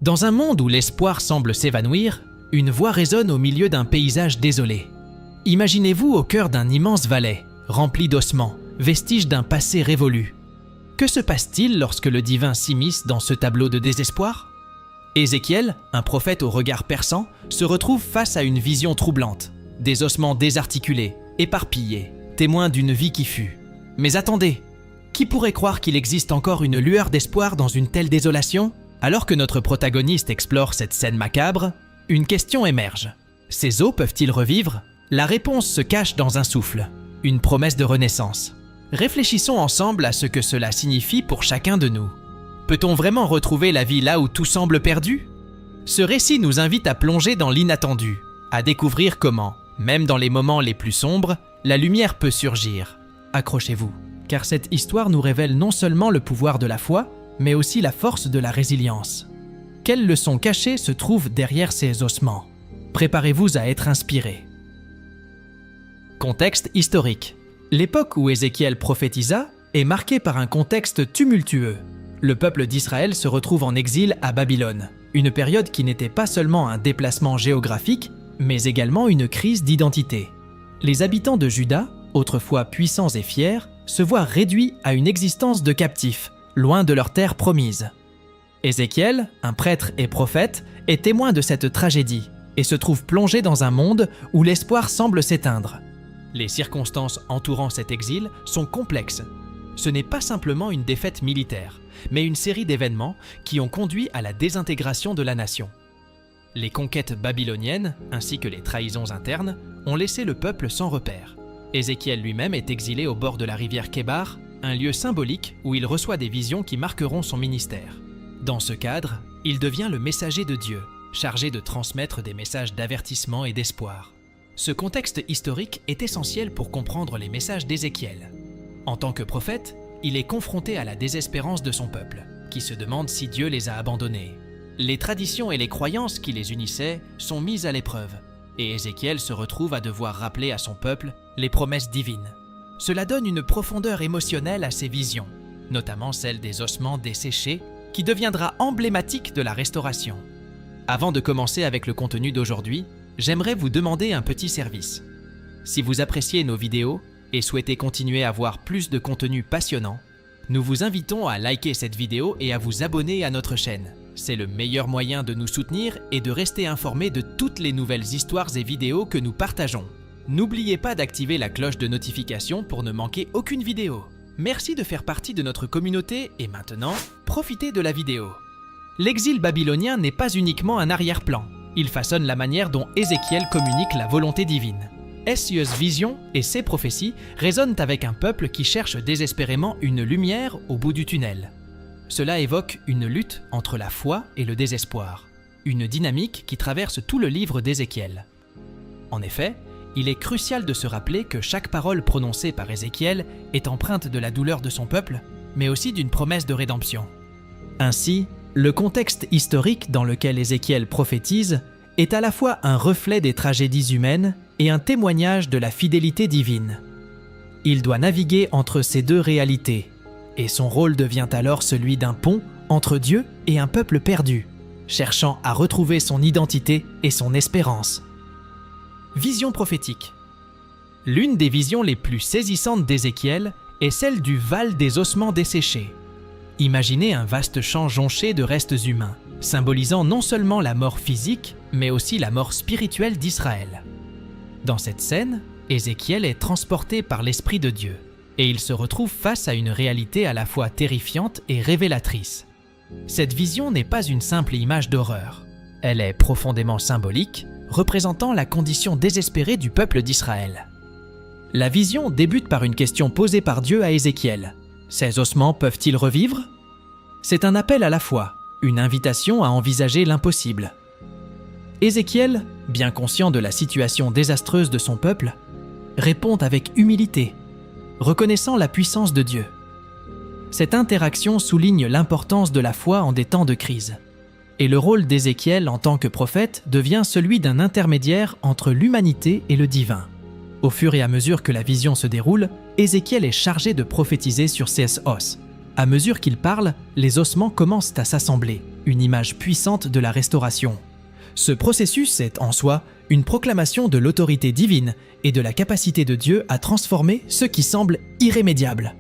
Dans un monde où l'espoir semble s'évanouir, une voix résonne au milieu d'un paysage désolé. Imaginez-vous au cœur d'un immense valais, rempli d'ossements, vestiges d'un passé révolu. Que se passe-t-il lorsque le divin s'immisce dans ce tableau de désespoir ? Ézéchiel, un prophète au regard perçant, se retrouve face à une vision troublante. Des ossements désarticulés, éparpillés, témoins d'une vie qui fut. Mais attendez, qui pourrait croire qu'il existe encore une lueur d'espoir dans une telle désolation ? Alors que notre protagoniste explore cette scène macabre, une question émerge. Ces os peuvent-ils revivre ? La réponse se cache dans un souffle, une promesse de renaissance. Réfléchissons ensemble à ce que cela signifie pour chacun de nous. Peut-on vraiment retrouver la vie là où tout semble perdu ? Ce récit nous invite à plonger dans l'inattendu, à découvrir comment, même dans les moments les plus sombres, la lumière peut surgir. Accrochez-vous, car cette histoire nous révèle non seulement le pouvoir de la foi, mais aussi la force de la résilience. Quelles leçons cachées se trouvent derrière ces ossements ? Préparez-vous à être inspiré. Contexte historique. L'époque où Ézéchiel prophétisa est marquée par un contexte tumultueux. Le peuple d'Israël se retrouve en exil à Babylone, une période qui n'était pas seulement un déplacement géographique, mais également une crise d'identité. Les habitants de Juda, autrefois puissants et fiers, se voient réduits à une existence de captifs, loin de leur terre promise. Ézéchiel, un prêtre et prophète, est témoin de cette tragédie et se trouve plongé dans un monde où l'espoir semble s'éteindre. Les circonstances entourant cet exil sont complexes. Ce n'est pas simplement une défaite militaire, mais une série d'événements qui ont conduit à la désintégration de la nation. Les conquêtes babyloniennes, ainsi que les trahisons internes, ont laissé le peuple sans repère. Ézéchiel lui-même est exilé au bord de la rivière Kébar, un lieu symbolique où il reçoit des visions qui marqueront son ministère. Dans ce cadre, il devient le messager de Dieu, chargé de transmettre des messages d'avertissement et d'espoir. Ce contexte historique est essentiel pour comprendre les messages d'Ézéchiel. En tant que prophète, il est confronté à la désespérance de son peuple, qui se demande si Dieu les a abandonnés. Les traditions et les croyances qui les unissaient sont mises à l'épreuve, et Ézéchiel se retrouve à devoir rappeler à son peuple les promesses divines. Cela donne une profondeur émotionnelle à ses visions, notamment celle des ossements desséchés, qui deviendra emblématique de la restauration. Avant de commencer avec le contenu d'aujourd'hui, j'aimerais vous demander un petit service. Si vous appréciez nos vidéos et souhaitez continuer à voir plus de contenu passionnant, nous vous invitons à liker cette vidéo et à vous abonner à notre chaîne. C'est le meilleur moyen de nous soutenir et de rester informé de toutes les nouvelles histoires et vidéos que nous partageons. N'oubliez pas d'activer la cloche de notification pour ne manquer aucune vidéo. Merci de faire partie de notre communauté et maintenant, profitez de la vidéo. L'exil babylonien n'est pas uniquement un arrière-plan. Il façonne la manière dont Ézéchiel communique la volonté divine. Ses visions et ses prophéties résonnent avec un peuple qui cherche désespérément une lumière au bout du tunnel. Cela évoque une lutte entre la foi et le désespoir, une dynamique qui traverse tout le livre d'Ézéchiel. En effet, il est crucial de se rappeler que chaque parole prononcée par Ézéchiel est empreinte de la douleur de son peuple, mais aussi d'une promesse de rédemption. Ainsi, le contexte historique dans lequel Ézéchiel prophétise est à la fois un reflet des tragédies humaines et un témoignage de la fidélité divine. Il doit naviguer entre ces deux réalités, et son rôle devient alors celui d'un pont entre Dieu et un peuple perdu, cherchant à retrouver son identité et son espérance. Vision prophétique. L'une des visions les plus saisissantes d'Ézéchiel est celle du Val des ossements desséchés. Imaginez un vaste champ jonché de restes humains, symbolisant non seulement la mort physique, mais aussi la mort spirituelle d'Israël. Dans cette scène, Ézéchiel est transporté par l'Esprit de Dieu, et il se retrouve face à une réalité à la fois terrifiante et révélatrice. Cette vision n'est pas une simple image d'horreur. Elle est profondément symbolique, représentant la condition désespérée du peuple d'Israël. La vision débute par une question posée par Dieu à Ézéchiel. Ces ossements peuvent-ils revivre ? C'est un appel à la foi, une invitation à envisager l'impossible. Ézéchiel, bien conscient de la situation désastreuse de son peuple, répond avec humilité, reconnaissant la puissance de Dieu. Cette interaction souligne l'importance de la foi en des temps de crise. Et le rôle d'Ézéchiel en tant que prophète devient celui d'un intermédiaire entre l'humanité et le divin. Au fur et à mesure que la vision se déroule, Ézéchiel est chargé de prophétiser sur ces os. À mesure qu'il parle, les ossements commencent à s'assembler, une image puissante de la restauration. Ce processus est, en soi, une proclamation de l'autorité divine et de la capacité de Dieu à transformer ce qui semble irrémédiable.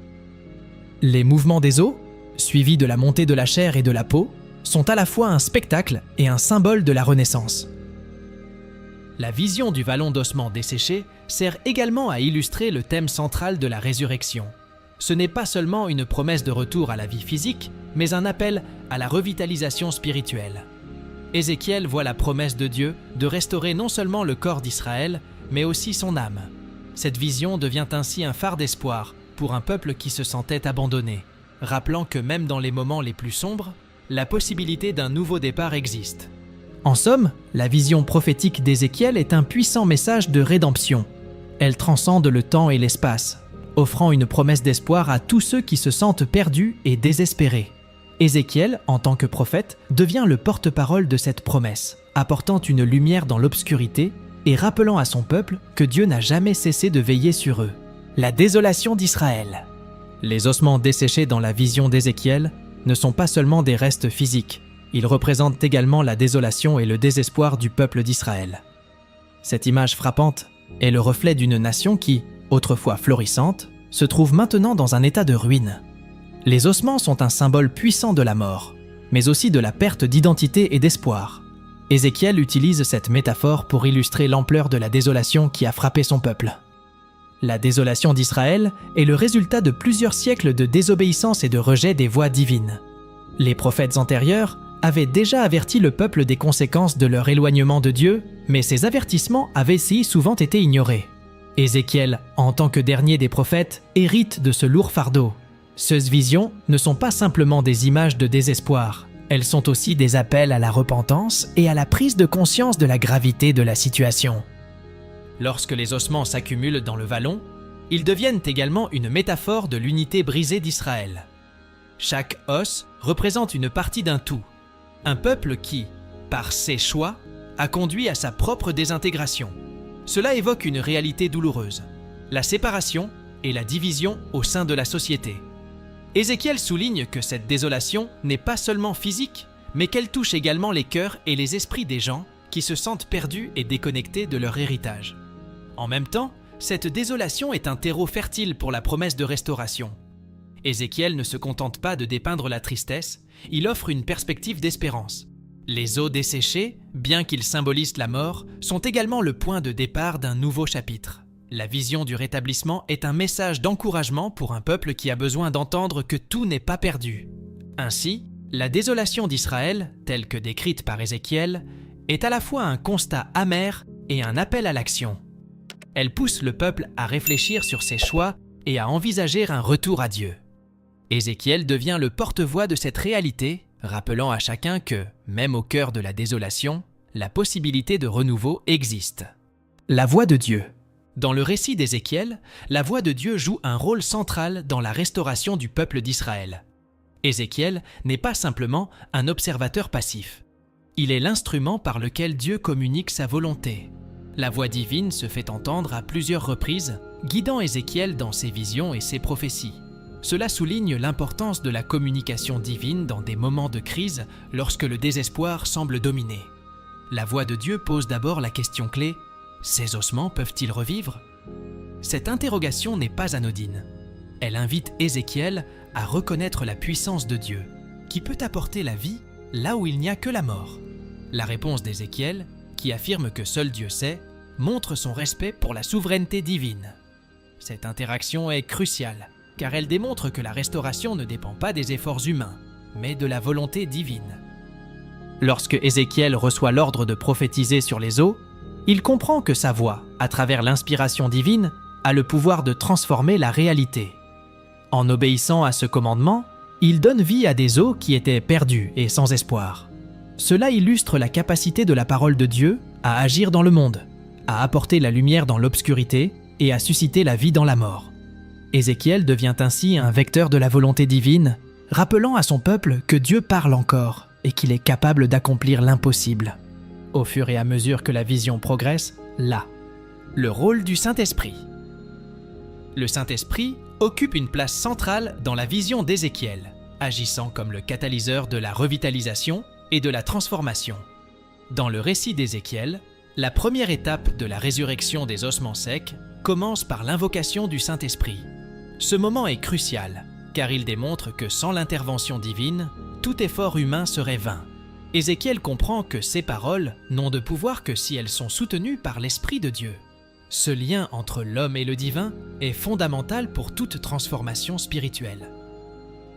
Les mouvements des os, suivis de la montée de la chair et de la peau, sont à la fois un spectacle et un symbole de la Renaissance. La vision du vallon d'ossements desséchés sert également à illustrer le thème central de la résurrection. Ce n'est pas seulement une promesse de retour à la vie physique, mais un appel à la revitalisation spirituelle. Ézéchiel voit la promesse de Dieu de restaurer non seulement le corps d'Israël, mais aussi son âme. Cette vision devient ainsi un phare d'espoir pour un peuple qui se sentait abandonné, rappelant que même dans les moments les plus sombres, la possibilité d'un nouveau départ existe. En somme, la vision prophétique d'Ézéchiel est un puissant message de rédemption. Elle transcende le temps et l'espace, offrant une promesse d'espoir à tous ceux qui se sentent perdus et désespérés. Ézéchiel, en tant que prophète, devient le porte-parole de cette promesse, apportant une lumière dans l'obscurité et rappelant à son peuple que Dieu n'a jamais cessé de veiller sur eux. La désolation d'Israël. Les ossements desséchés dans la vision d'Ézéchiel ne sont pas seulement des restes physiques, ils représentent également la désolation et le désespoir du peuple d'Israël. Cette image frappante est le reflet d'une nation qui, autrefois florissante, se trouve maintenant dans un état de ruine. Les ossements sont un symbole puissant de la mort, mais aussi de la perte d'identité et d'espoir. Ézéchiel utilise cette métaphore pour illustrer l'ampleur de la désolation qui a frappé son peuple. La désolation d'Israël est le résultat de plusieurs siècles de désobéissance et de rejet des voies divines. Les prophètes antérieurs avaient déjà averti le peuple des conséquences de leur éloignement de Dieu, mais ces avertissements avaient si souvent été ignorés. Ézéchiel, en tant que dernier des prophètes, hérite de ce lourd fardeau. Ces visions ne sont pas simplement des images de désespoir, elles sont aussi des appels à la repentance et à la prise de conscience de la gravité de la situation. Lorsque les ossements s'accumulent dans le vallon, ils deviennent également une métaphore de l'unité brisée d'Israël. Chaque os représente une partie d'un tout, un peuple qui, par ses choix, a conduit à sa propre désintégration. Cela évoque une réalité douloureuse, la séparation et la division au sein de la société. Ézéchiel souligne que cette désolation n'est pas seulement physique, mais qu'elle touche également les cœurs et les esprits des gens qui se sentent perdus et déconnectés de leur héritage. En même temps, cette désolation est un terreau fertile pour la promesse de restauration. Ézéchiel ne se contente pas de dépeindre la tristesse, il offre une perspective d'espérance. Les os desséchés, bien qu'ils symbolisent la mort, sont également le point de départ d'un nouveau chapitre. La vision du rétablissement est un message d'encouragement pour un peuple qui a besoin d'entendre que tout n'est pas perdu. Ainsi, la désolation d'Israël, telle que décrite par Ézéchiel, est à la fois un constat amer et un appel à l'action. Elle pousse le peuple à réfléchir sur ses choix et à envisager un retour à Dieu. Ézéchiel devient le porte-voix de cette réalité, rappelant à chacun que, même au cœur de la désolation, la possibilité de renouveau existe. La voix de Dieu. Dans le récit d'Ézéchiel, la voix de Dieu joue un rôle central dans la restauration du peuple d'Israël. Ézéchiel n'est pas simplement un observateur passif. Il est l'instrument par lequel Dieu communique sa volonté. La voix divine se fait entendre à plusieurs reprises, guidant Ézéchiel dans ses visions et ses prophéties. Cela souligne l'importance de la communication divine dans des moments de crise lorsque le désespoir semble dominer. La voix de Dieu pose d'abord la question clé « Ces ossements peuvent-ils revivre ?» Cette interrogation n'est pas anodine. Elle invite Ézéchiel à reconnaître la puissance de Dieu, qui peut apporter la vie là où il n'y a que la mort. La réponse d'Ézéchiel, qui affirme que seul Dieu sait, montre son respect pour la souveraineté divine. Cette interaction est cruciale, car elle démontre que la restauration ne dépend pas des efforts humains, mais de la volonté divine. Lorsque Ézéchiel reçoit l'ordre de prophétiser sur les eaux, il comprend que sa voix, à travers l'inspiration divine, a le pouvoir de transformer la réalité. En obéissant à ce commandement, il donne vie à des eaux qui étaient perdues et sans espoir. Cela illustre la capacité de la parole de Dieu à agir dans le monde, à apporter la lumière dans l'obscurité et à susciter la vie dans la mort. Ézéchiel devient ainsi un vecteur de la volonté divine, rappelant à son peuple que Dieu parle encore et qu'il est capable d'accomplir l'impossible. Au fur et à mesure que la vision progresse, là, le rôle du Saint-Esprit. Le Saint-Esprit occupe une place centrale dans la vision d'Ézéchiel, agissant comme le catalyseur de la revitalisation et de la transformation. Dans le récit d'Ézéchiel, la première étape de la résurrection des ossements secs commence par l'invocation du Saint-Esprit. Ce moment est crucial, car il démontre que sans l'intervention divine, tout effort humain serait vain. Ézéchiel comprend que ces paroles n'ont de pouvoir que si elles sont soutenues par l'Esprit de Dieu. Ce lien entre l'homme et le divin est fondamental pour toute transformation spirituelle.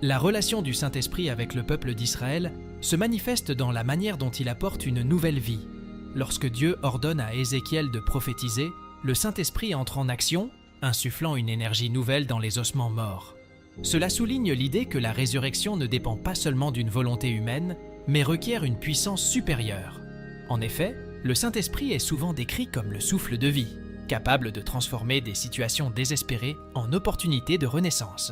La relation du Saint-Esprit avec le peuple d'Israël se manifeste dans la manière dont il apporte une nouvelle vie. Lorsque Dieu ordonne à Ézéchiel de prophétiser, le Saint-Esprit entre en action, insufflant une énergie nouvelle dans les ossements morts. Cela souligne l'idée que la résurrection ne dépend pas seulement d'une volonté humaine, mais requiert une puissance supérieure. En effet, le Saint-Esprit est souvent décrit comme le souffle de vie, capable de transformer des situations désespérées en opportunités de renaissance.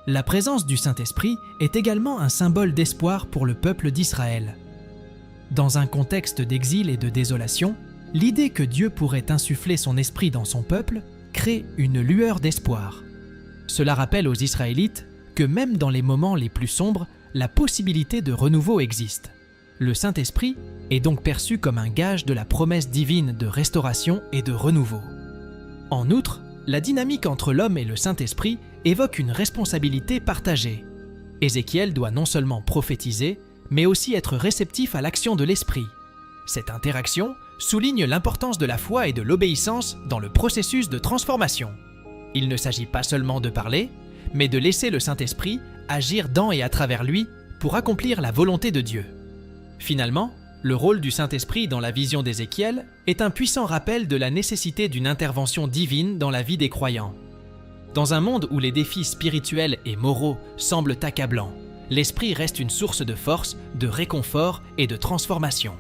La présence du Saint-Esprit est également un symbole d'espoir pour le peuple d'Israël. Dans un contexte d'exil et de désolation, l'idée que Dieu pourrait insuffler son esprit dans son peuple crée une lueur d'espoir. Cela rappelle aux Israélites que même dans les moments les plus sombres, la possibilité de renouveau existe. Le Saint-Esprit est donc perçu comme un gage de la promesse divine de restauration et de renouveau. En outre, la dynamique entre l'homme et le Saint-Esprit évoque une responsabilité partagée. Ézéchiel doit non seulement prophétiser, mais aussi être réceptif à l'action de l'Esprit. Cette interaction souligne l'importance de la foi et de l'obéissance dans le processus de transformation. Il ne s'agit pas seulement de parler, mais de laisser le Saint-Esprit agir dans et à travers lui pour accomplir la volonté de Dieu. Finalement, le rôle du Saint-Esprit dans la vision d'Ézéchiel est un puissant rappel de la nécessité d'une intervention divine dans la vie des croyants. Dans un monde où les défis spirituels et moraux semblent accablants, l'Esprit reste une source de force, de réconfort et de transformation.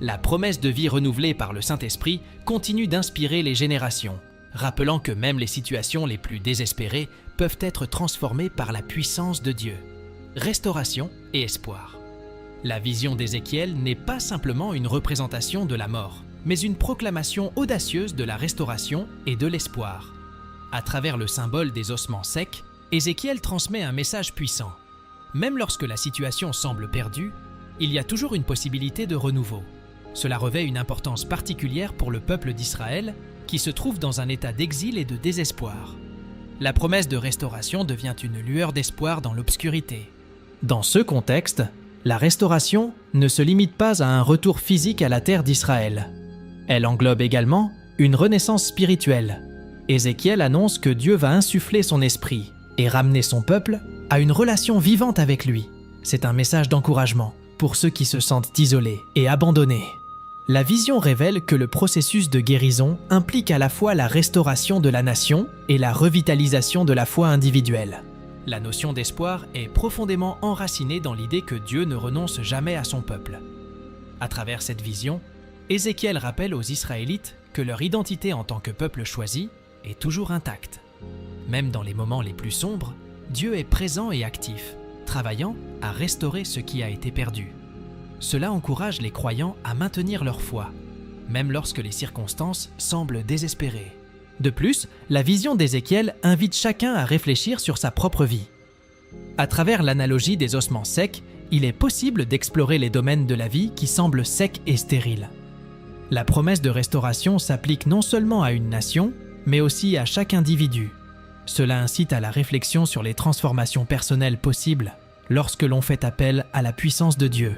La promesse de vie renouvelée par le Saint-Esprit continue d'inspirer les générations, rappelant que même les situations les plus désespérées peuvent être transformées par la puissance de Dieu. Restauration et espoir. La vision d'Ézéchiel n'est pas simplement une représentation de la mort, mais une proclamation audacieuse de la restauration et de l'espoir. À travers le symbole des ossements secs, Ézéchiel transmet un message puissant. Même lorsque la situation semble perdue, il y a toujours une possibilité de renouveau. Cela revêt une importance particulière pour le peuple d'Israël, qui se trouve dans un état d'exil et de désespoir. La promesse de restauration devient une lueur d'espoir dans l'obscurité. Dans ce contexte, la restauration ne se limite pas à un retour physique à la terre d'Israël. Elle englobe également une renaissance spirituelle. Ézéchiel annonce que Dieu va insuffler son esprit et ramener son peuple à une relation vivante avec lui. C'est un message d'encouragement pour ceux qui se sentent isolés et abandonnés. La vision révèle que le processus de guérison implique à la fois la restauration de la nation et la revitalisation de la foi individuelle. La notion d'espoir est profondément enracinée dans l'idée que Dieu ne renonce jamais à son peuple. À travers cette vision, Ézéchiel rappelle aux Israélites que leur identité en tant que peuple choisi est toujours intacte. Même dans les moments les plus sombres, Dieu est présent et actif, travaillant à restaurer ce qui a été perdu. Cela encourage les croyants à maintenir leur foi, même lorsque les circonstances semblent désespérées. De plus, la vision d'Ézéchiel invite chacun à réfléchir sur sa propre vie. À travers l'analogie des ossements secs, il est possible d'explorer les domaines de la vie qui semblent secs et stériles. La promesse de restauration s'applique non seulement à une nation, mais aussi à chaque individu. Cela incite à la réflexion sur les transformations personnelles possibles lorsque l'on fait appel à la puissance de Dieu.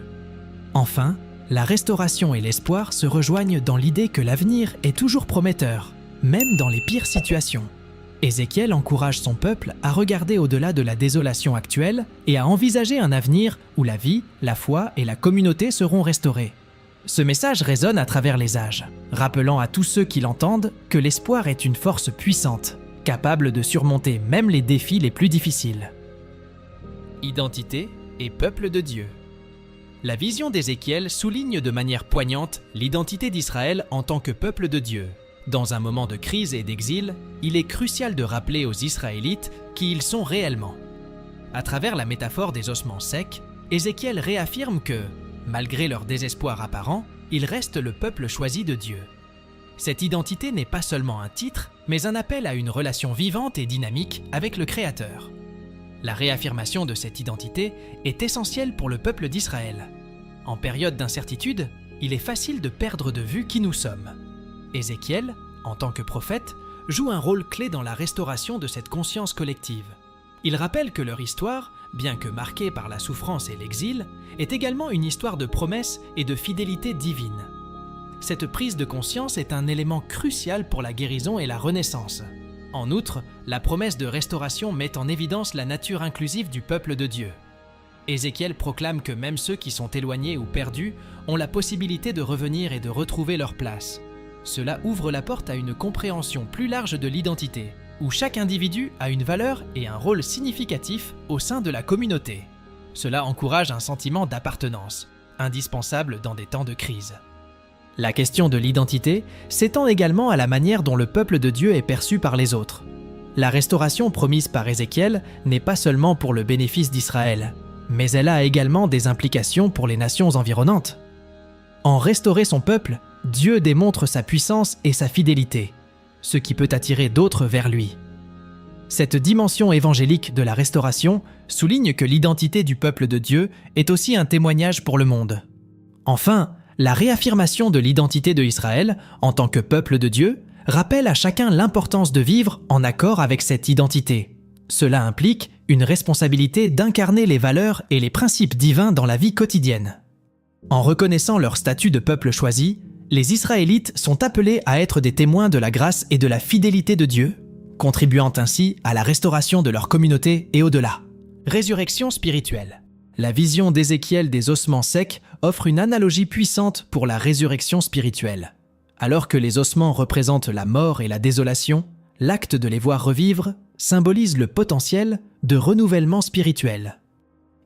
Enfin, la restauration et l'espoir se rejoignent dans l'idée que l'avenir est toujours prometteur, même dans les pires situations. Ézéchiel encourage son peuple à regarder au-delà de la désolation actuelle et à envisager un avenir où la vie, la foi et la communauté seront restaurées. Ce message résonne à travers les âges, rappelant à tous ceux qui l'entendent que l'espoir est une force puissante, capable de surmonter même les défis les plus difficiles. Identité et peuple de Dieu. La vision d'Ézéchiel souligne de manière poignante l'identité d'Israël en tant que peuple de Dieu. Dans un moment de crise et d'exil, il est crucial de rappeler aux Israélites qui ils sont réellement. À travers la métaphore des ossements secs, Ézéchiel réaffirme que, malgré leur désespoir apparent, ils restent le peuple choisi de Dieu. Cette identité n'est pas seulement un titre, mais un appel à une relation vivante et dynamique avec le Créateur. La réaffirmation de cette identité est essentielle pour le peuple d'Israël. En période d'incertitude, il est facile de perdre de vue qui nous sommes. Ézéchiel, en tant que prophète, joue un rôle clé dans la restauration de cette conscience collective. Il rappelle que leur histoire, bien que marquée par la souffrance et l'exil, est également une histoire de promesse et de fidélité divine. Cette prise de conscience est un élément crucial pour la guérison et la renaissance. En outre, la promesse de restauration met en évidence la nature inclusive du peuple de Dieu. Ézéchiel proclame que même ceux qui sont éloignés ou perdus ont la possibilité de revenir et de retrouver leur place. Cela ouvre la porte à une compréhension plus large de l'identité, où chaque individu a une valeur et un rôle significatif au sein de la communauté. Cela encourage un sentiment d'appartenance, indispensable dans des temps de crise. La question de l'identité s'étend également à la manière dont le peuple de Dieu est perçu par les autres. La restauration promise par Ézéchiel n'est pas seulement pour le bénéfice d'Israël, mais elle a également des implications pour les nations environnantes. En restaurer son peuple, Dieu démontre sa puissance et sa fidélité, ce qui peut attirer d'autres vers lui. Cette dimension évangélique de la restauration souligne que l'identité du peuple de Dieu est aussi un témoignage pour le monde. Enfin, la réaffirmation de l'identité de Israël en tant que peuple de Dieu rappelle à chacun l'importance de vivre en accord avec cette identité. Cela implique une responsabilité d'incarner les valeurs et les principes divins dans la vie quotidienne. En reconnaissant leur statut de peuple choisi, les Israélites sont appelés à être des témoins de la grâce et de la fidélité de Dieu, contribuant ainsi à la restauration de leur communauté et au-delà. Résurrection spirituelle. La vision d'Ézéchiel des ossements secs offre une analogie puissante pour la résurrection spirituelle. Alors que les ossements représentent la mort et la désolation, l'acte de les voir revivre symbolise le potentiel de renouvellement spirituel.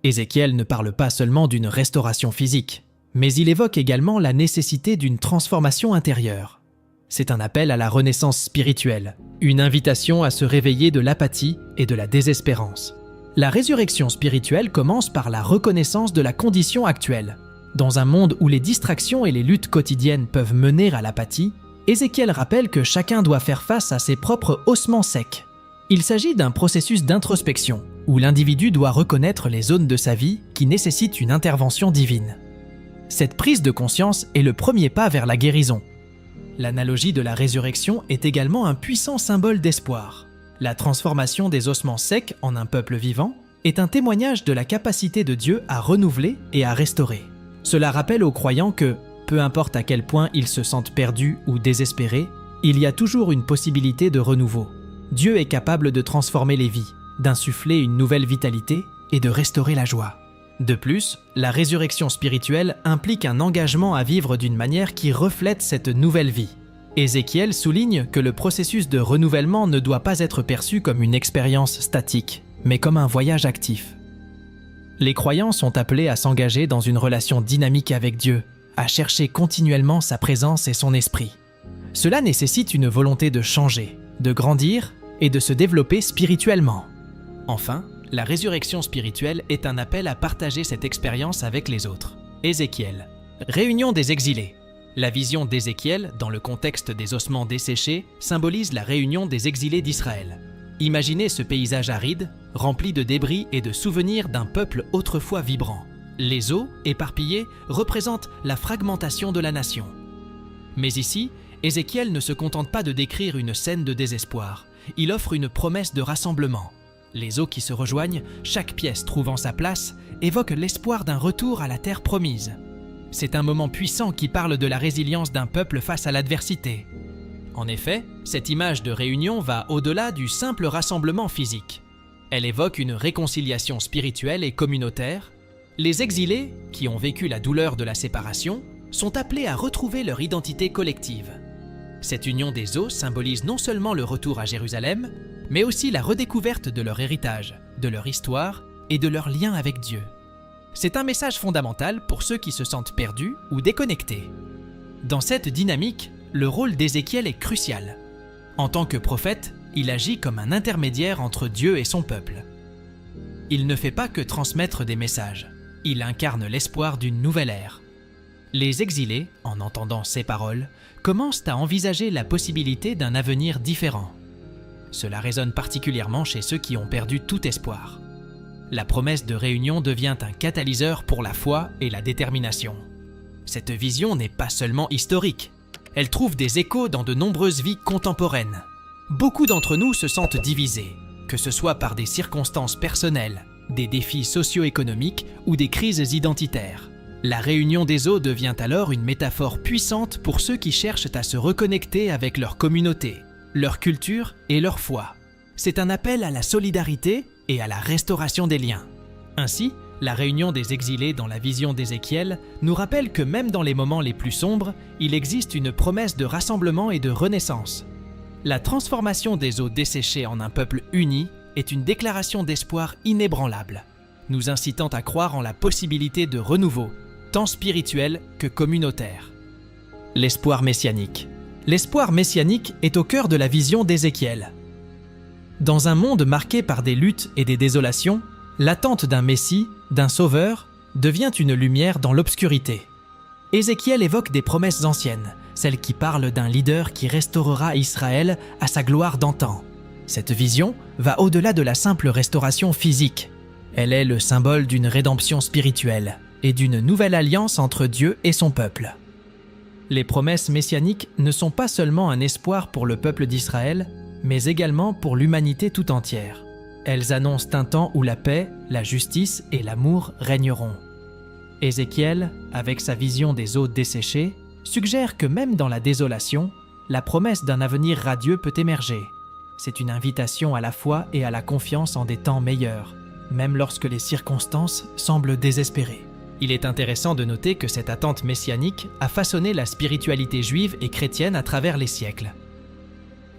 Ézéchiel ne parle pas seulement d'une restauration physique, mais il évoque également la nécessité d'une transformation intérieure. C'est un appel à la renaissance spirituelle, une invitation à se réveiller de l'apathie et de la désespérance. La résurrection spirituelle commence par la reconnaissance de la condition actuelle. Dans un monde où les distractions et les luttes quotidiennes peuvent mener à l'apathie, Ézéchiel rappelle que chacun doit faire face à ses propres ossements secs. Il s'agit d'un processus d'introspection, où l'individu doit reconnaître les zones de sa vie qui nécessitent une intervention divine. Cette prise de conscience est le premier pas vers la guérison. L'analogie de la résurrection est également un puissant symbole d'espoir. La transformation des ossements secs en un peuple vivant est un témoignage de la capacité de Dieu à renouveler et à restaurer. Cela rappelle aux croyants que, peu importe à quel point ils se sentent perdus ou désespérés, il y a toujours une possibilité de renouveau. Dieu est capable de transformer les vies, d'insuffler une nouvelle vitalité et de restaurer la joie. De plus, la résurrection spirituelle implique un engagement à vivre d'une manière qui reflète cette nouvelle vie. Ézéchiel souligne que le processus de renouvellement ne doit pas être perçu comme une expérience statique, mais comme un voyage actif. Les croyants sont appelés à s'engager dans une relation dynamique avec Dieu, à chercher continuellement sa présence et son esprit. Cela nécessite une volonté de changer, de grandir et de se développer spirituellement. Enfin, la résurrection spirituelle est un appel à partager cette expérience avec les autres. Ézéchiel. Réunion des exilés. La vision d'Ézéchiel, dans le contexte des ossements desséchés, symbolise la réunion des exilés d'Israël. Imaginez ce paysage aride, rempli de débris et de souvenirs d'un peuple autrefois vibrant. Les os, éparpillés, représentent la fragmentation de la nation. Mais ici, Ézéchiel ne se contente pas de décrire une scène de désespoir. Il offre une promesse de rassemblement. Les os qui se rejoignent, chaque pièce trouvant sa place, évoquent l'espoir d'un retour à la terre promise. C'est un moment puissant qui parle de la résilience d'un peuple face à l'adversité. En effet, cette image de réunion va au-delà du simple rassemblement physique. Elle évoque une réconciliation spirituelle et communautaire. Les exilés, qui ont vécu la douleur de la séparation, sont appelés à retrouver leur identité collective. Cette union des os symbolise non seulement le retour à Jérusalem, mais aussi la redécouverte de leur héritage, de leur histoire et de leur lien avec Dieu. C'est un message fondamental pour ceux qui se sentent perdus ou déconnectés. Dans cette dynamique, le rôle d'Ézéchiel est crucial. En tant que prophète, il agit comme un intermédiaire entre Dieu et son peuple. Il ne fait pas que transmettre des messages, il incarne l'espoir d'une nouvelle ère. Les exilés, en entendant ces paroles, commencent à envisager la possibilité d'un avenir différent. Cela résonne particulièrement chez ceux qui ont perdu tout espoir. La promesse de réunion devient un catalyseur pour la foi et la détermination. Cette vision n'est pas seulement historique, elle trouve des échos dans de nombreuses vies contemporaines. Beaucoup d'entre nous se sentent divisés, que ce soit par des circonstances personnelles, des défis socio-économiques ou des crises identitaires. La réunion des eaux devient alors une métaphore puissante pour ceux qui cherchent à se reconnecter avec leur communauté, leur culture et leur foi. C'est un appel à la solidarité et à la restauration des liens. Ainsi, la réunion des exilés dans la vision d'Ézéchiel nous rappelle que même dans les moments les plus sombres, il existe une promesse de rassemblement et de renaissance. La transformation des eaux desséchées en un peuple uni est une déclaration d'espoir inébranlable, nous incitant à croire en la possibilité de renouveau, tant spirituel que communautaire. L'espoir messianique. L'espoir messianique est au cœur de la vision d'Ézéchiel. Dans un monde marqué par des luttes et des désolations, l'attente d'un Messie, d'un Sauveur, devient une lumière dans l'obscurité. Ézéchiel évoque des promesses anciennes, celles qui parlent d'un leader qui restaurera Israël à sa gloire d'antan. Cette vision va au-delà de la simple restauration physique. Elle est le symbole d'une rédemption spirituelle et d'une nouvelle alliance entre Dieu et son peuple. Les promesses messianiques ne sont pas seulement un espoir pour le peuple d'Israël, mais également pour l'humanité tout entière. Elles annoncent un temps où la paix, la justice et l'amour régneront. Ézéchiel, avec sa vision des eaux desséchées, suggère que même dans la désolation, la promesse d'un avenir radieux peut émerger. C'est une invitation à la foi et à la confiance en des temps meilleurs, même lorsque les circonstances semblent désespérées. Il est intéressant de noter que cette attente messianique a façonné la spiritualité juive et chrétienne à travers les siècles.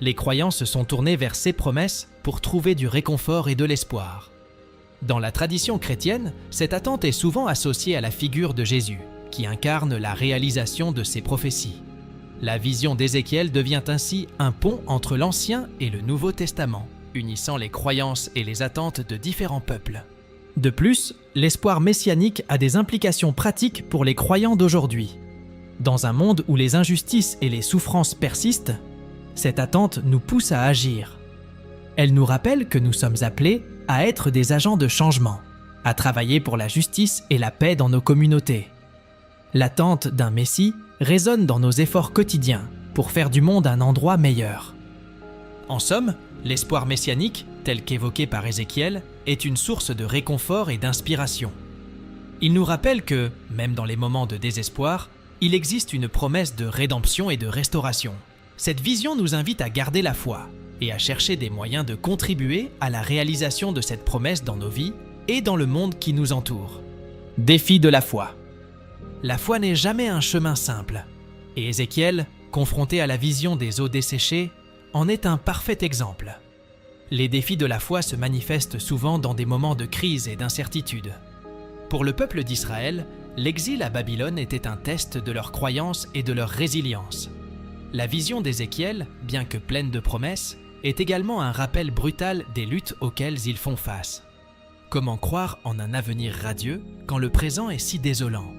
Les croyants se sont tournés vers ces promesses pour trouver du réconfort et de l'espoir. Dans la tradition chrétienne, cette attente est souvent associée à la figure de Jésus, qui incarne la réalisation de ces prophéties. La vision d'Ézéchiel devient ainsi un pont entre l'Ancien et le Nouveau Testament, unissant les croyances et les attentes de différents peuples. De plus, l'espoir messianique a des implications pratiques pour les croyants d'aujourd'hui. Dans un monde où les injustices et les souffrances persistent, cette attente nous pousse à agir. Elle nous rappelle que nous sommes appelés à être des agents de changement, à travailler pour la justice et la paix dans nos communautés. L'attente d'un Messie résonne dans nos efforts quotidiens pour faire du monde un endroit meilleur. En somme, l'espoir messianique, tel qu'évoqué par Ézéchiel, est une source de réconfort et d'inspiration. Il nous rappelle que, même dans les moments de désespoir, il existe une promesse de rédemption et de restauration. Cette vision nous invite à garder la foi et à chercher des moyens de contribuer à la réalisation de cette promesse dans nos vies et dans le monde qui nous entoure. Défi de la foi. La foi n'est jamais un chemin simple, et Ézéchiel, confronté à la vision des eaux desséchées, en est un parfait exemple. Les défis de la foi se manifestent souvent dans des moments de crise et d'incertitude. Pour le peuple d'Israël, l'exil à Babylone était un test de leur croyance et de leur résilience. La vision d'Ézéchiel, bien que pleine de promesses, est également un rappel brutal des luttes auxquelles ils font face. Comment croire en un avenir radieux quand le présent est si désolant ?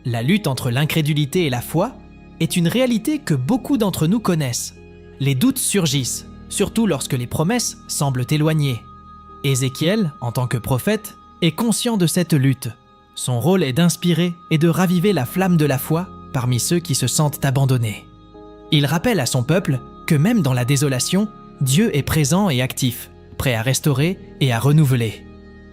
La lutte entre l'incrédulité et la foi est une réalité que beaucoup d'entre nous connaissent. Les doutes surgissent, surtout lorsque les promesses semblent éloignées. Ézéchiel, en tant que prophète, est conscient de cette lutte. Son rôle est d'inspirer et de raviver la flamme de la foi parmi ceux qui se sentent abandonnés. Il rappelle à son peuple que même dans la désolation, Dieu est présent et actif, prêt à restaurer et à renouveler.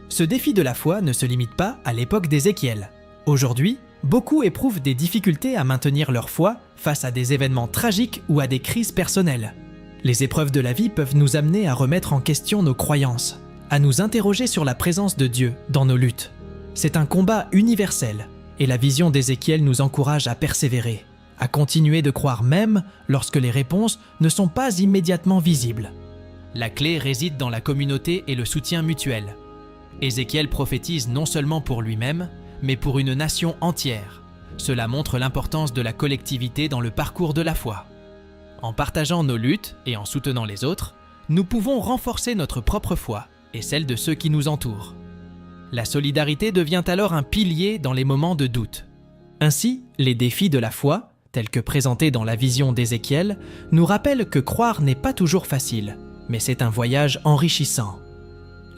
Ce défi de la foi ne se limite pas à l'époque d'Ézéchiel. Aujourd'hui, beaucoup éprouvent des difficultés à maintenir leur foi face à des événements tragiques ou à des crises personnelles. Les épreuves de la vie peuvent nous amener à remettre en question nos croyances, à nous interroger sur la présence de Dieu dans nos luttes. C'est un combat universel, et la vision d'Ézéchiel nous encourage à persévérer, à continuer de croire même lorsque les réponses ne sont pas immédiatement visibles. La clé réside dans la communauté et le soutien mutuel. Ézéchiel prophétise non seulement pour lui-même, mais pour une nation entière. Cela montre l'importance de la collectivité dans le parcours de la foi. En partageant nos luttes et en soutenant les autres, nous pouvons renforcer notre propre foi et celle de ceux qui nous entourent. La solidarité devient alors un pilier dans les moments de doute. Ainsi, les défis de la foi, tels que présentés dans la vision d'Ézéchiel, nous rappellent que croire n'est pas toujours facile, mais c'est un voyage enrichissant.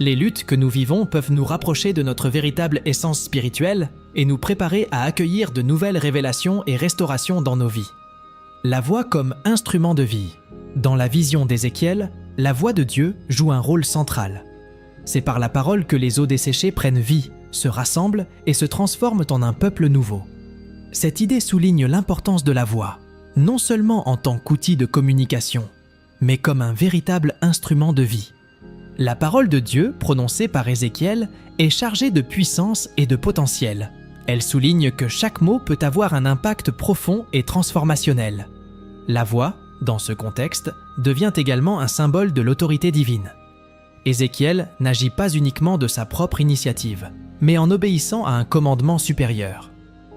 Les luttes que nous vivons peuvent nous rapprocher de notre véritable essence spirituelle et nous préparer à accueillir de nouvelles révélations et restaurations dans nos vies. La voix comme instrument de vie. Dans la vision d'Ézéchiel, la voix de Dieu joue un rôle central. C'est par la parole que les eaux desséchées prennent vie, se rassemblent et se transforment en un peuple nouveau. Cette idée souligne l'importance de la voix, non seulement en tant qu'outil de communication, mais comme un véritable instrument de vie. La parole de Dieu, prononcée par Ézéchiel, est chargée de puissance et de potentiel. Elle souligne que chaque mot peut avoir un impact profond et transformationnel. La voix, dans ce contexte, devient également un symbole de l'autorité divine. Ézéchiel n'agit pas uniquement de sa propre initiative, mais en obéissant à un commandement supérieur.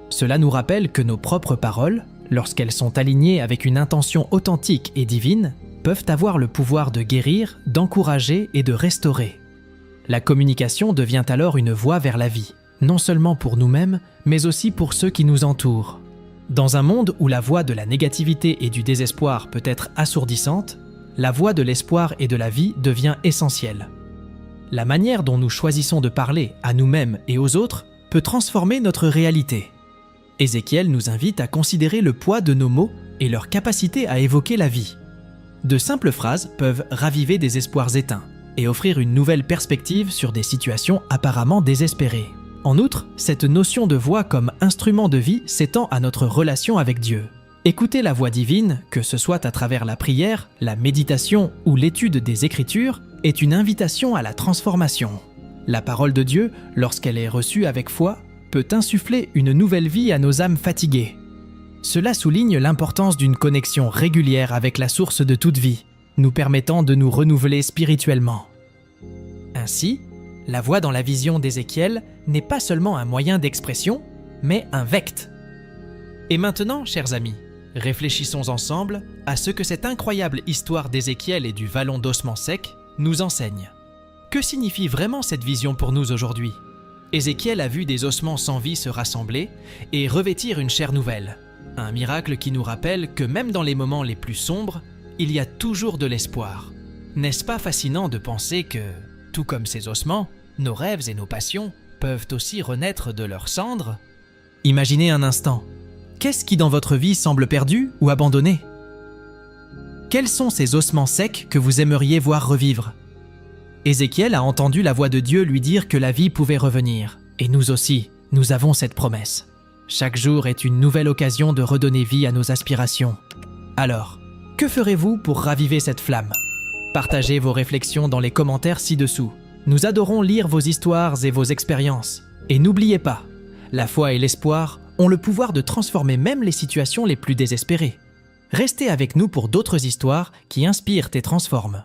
Cela nous rappelle que nos propres paroles, lorsqu'elles sont alignées avec une intention authentique et divine, peuvent avoir le pouvoir de guérir, d'encourager et de restaurer. La communication devient alors une voie vers la vie, non seulement pour nous-mêmes, mais aussi pour ceux qui nous entourent. Dans un monde où la voix de la négativité et du désespoir peut être assourdissante, la voix de l'espoir et de la vie devient essentielle. La manière dont nous choisissons de parler à nous-mêmes et aux autres peut transformer notre réalité. Ézéchiel nous invite à considérer le poids de nos mots et leur capacité à évoquer la vie. De simples phrases peuvent raviver des espoirs éteints et offrir une nouvelle perspective sur des situations apparemment désespérées. En outre, cette notion de voix comme instrument de vie s'étend à notre relation avec Dieu. Écouter la voix divine, que ce soit à travers la prière, la méditation ou l'étude des Écritures, est une invitation à la transformation. La parole de Dieu, lorsqu'elle est reçue avec foi, peut insuffler une nouvelle vie à nos âmes fatiguées. Cela souligne l'importance d'une connexion régulière avec la source de toute vie, nous permettant de nous renouveler spirituellement. Ainsi, la voix dans la vision d'Ézéchiel n'est pas seulement un moyen d'expression, mais un vecte. Et maintenant, chers amis, réfléchissons ensemble à ce que cette incroyable histoire d'Ézéchiel et du vallon d'ossements secs nous enseigne. Que signifie vraiment cette vision pour nous aujourd'hui ? Ézéchiel a vu des ossements sans vie se rassembler et revêtir une chair nouvelle. Un miracle qui nous rappelle que même dans les moments les plus sombres, il y a toujours de l'espoir. N'est-ce pas fascinant de penser que, tout comme ces ossements, nos rêves et nos passions peuvent aussi renaître de leurs cendres ? Imaginez un instant. Qu'est-ce qui dans votre vie semble perdu ou abandonné ? Quels sont ces ossements secs que vous aimeriez voir revivre ? Ézéchiel a entendu la voix de Dieu lui dire que la vie pouvait revenir. Et nous aussi, nous avons cette promesse. Chaque jour est une nouvelle occasion de redonner vie à nos aspirations. Alors, que ferez-vous pour raviver cette flamme ? Partagez vos réflexions dans les commentaires ci-dessous. Nous adorons lire vos histoires et vos expériences. Et n'oubliez pas, la foi et l'espoir ont le pouvoir de transformer même les situations les plus désespérées. Restez avec nous pour d'autres histoires qui inspirent et transforment.